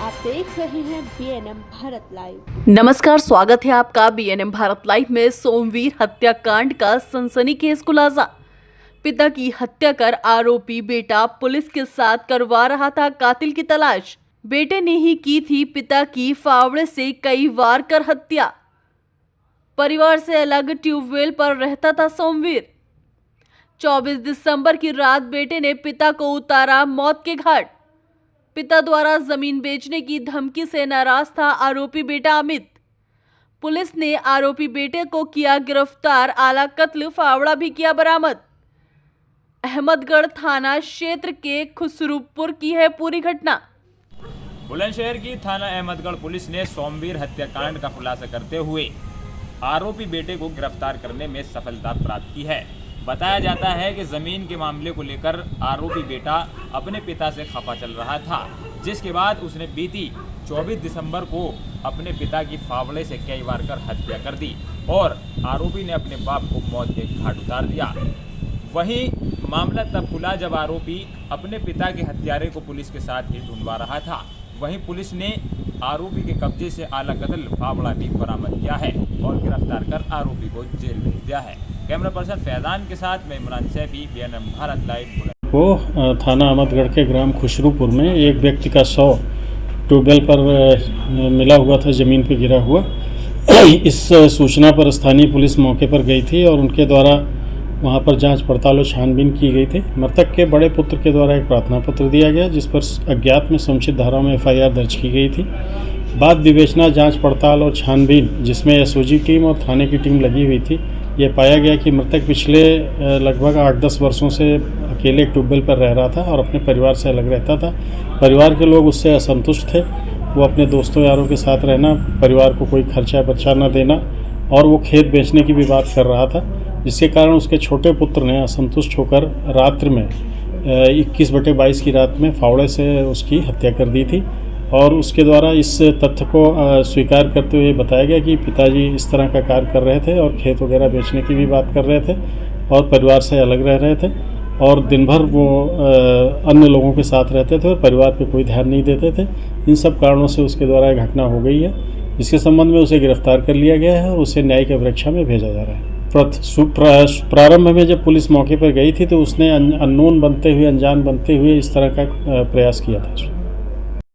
आप देख रहे हैं BNM भारत लाइव। नमस्कार, स्वागत है आपका BNM भारत लाइव में। सोमवीर हत्याकांड का सनसनीखेज खुलासा। पिता की हत्या कर आरोपी बेटा पुलिस के साथ करवा रहा था कातिल की तलाश। बेटे ने ही की थी पिता की फावड़े से कई वार कर हत्या। परिवार से अलग ट्यूबवेल पर रहता था सोमवीर। 24 दिसंबर की रात बेटे ने पिता को उतारा मौत के घाट। पिता द्वारा जमीन बेचने की धमकी से नाराज था आरोपी बेटा अमित। पुलिस ने आरोपी बेटे को किया गिरफ्तार, आला कत्ल फावड़ा भी किया बरामद। अहमदगढ़ थाना क्षेत्र के खुसरूपुर की है पूरी घटना। बुलंदशहर की थाना अहमदगढ़ पुलिस ने सोमवीर हत्याकांड का खुलासा करते हुए आरोपी बेटे को गिरफ्तार करने में सफलता प्राप्त की है। बताया जाता है कि जमीन के मामले को लेकर आरोपी बेटा अपने पिता से खफा चल रहा था, जिसके बाद उसने बीती 24 दिसंबर को अपने पिता की फावड़े से कई वार कर हत्या कर दी और आरोपी ने अपने बाप को मौत के घाट उतार दिया। वहीं मामला तब खुला जब आरोपी अपने पिता के हत्यारे को पुलिस के साथ ही ढूंढवा रहा था। वहीं पुलिस ने आरोपी के कब्जे से आला कत्ल फावड़ा भी बरामद किया है और गिरफ्तार कर आरोपी को जेल भेज दिया है। कैमरा पर्सन फैजान के साथ मैं इमरान सैफी, BNM भारत लाइव। वो थाना अहमदगढ़ के ग्राम खुसरूपुर में एक व्यक्ति का शव ट्यूबवेल पर मिला हुआ था, ज़मीन पर गिरा हुआ। इस सूचना पर स्थानीय पुलिस मौके पर गई थी और उनके द्वारा वहां पर जांच पड़ताल और छानबीन की गई थी। मृतक के बड़े पुत्र के द्वारा एक प्रार्थना पत्र दिया गया, जिस पर अज्ञात में समुचित धाराओं में FIR दर्ज की गई थी। बाद विवेचना, जांच पड़ताल और छानबीन, जिसमें SOG टीम और थाने की टीम लगी हुई थी, ये पाया गया कि मृतक पिछले लगभग 8-10 वर्षों से अकेले ट्यूबवेल पर रह रहा था और अपने परिवार से अलग रहता था। परिवार के लोग उससे असंतुष्ट थे। वो अपने दोस्तों यारों के साथ रहना, परिवार को कोई खर्चा बर्चा न देना और वो खेत बेचने की भी बात कर रहा था, जिसके कारण उसके छोटे पुत्र ने असंतुष्ट होकर रात्रि में 21/22 की रात में फावड़े से उसकी हत्या कर दी थी। और उसके द्वारा इस तथ्य को स्वीकार करते हुए बताया गया कि पिताजी इस तरह का कार्य कर रहे थे और खेत वगैरह बेचने की भी बात कर रहे थे और परिवार से अलग रह रहे थे और दिन भर वो अन्य लोगों के साथ रहते थे और परिवार पे कोई ध्यान नहीं देते थे। इन सब कारणों से उसके द्वारा घटना हो गई है। इसके संबंध में उसे गिरफ्तार कर लिया गया है और उसे न्यायिक अभिरक्षा में भेजा जा रहा है। प्रारंभ में जब पुलिस मौके पर गई थी तो उसने अननोन बनते हुए, अनजान बनते हुए इस तरह का प्रयास किया था।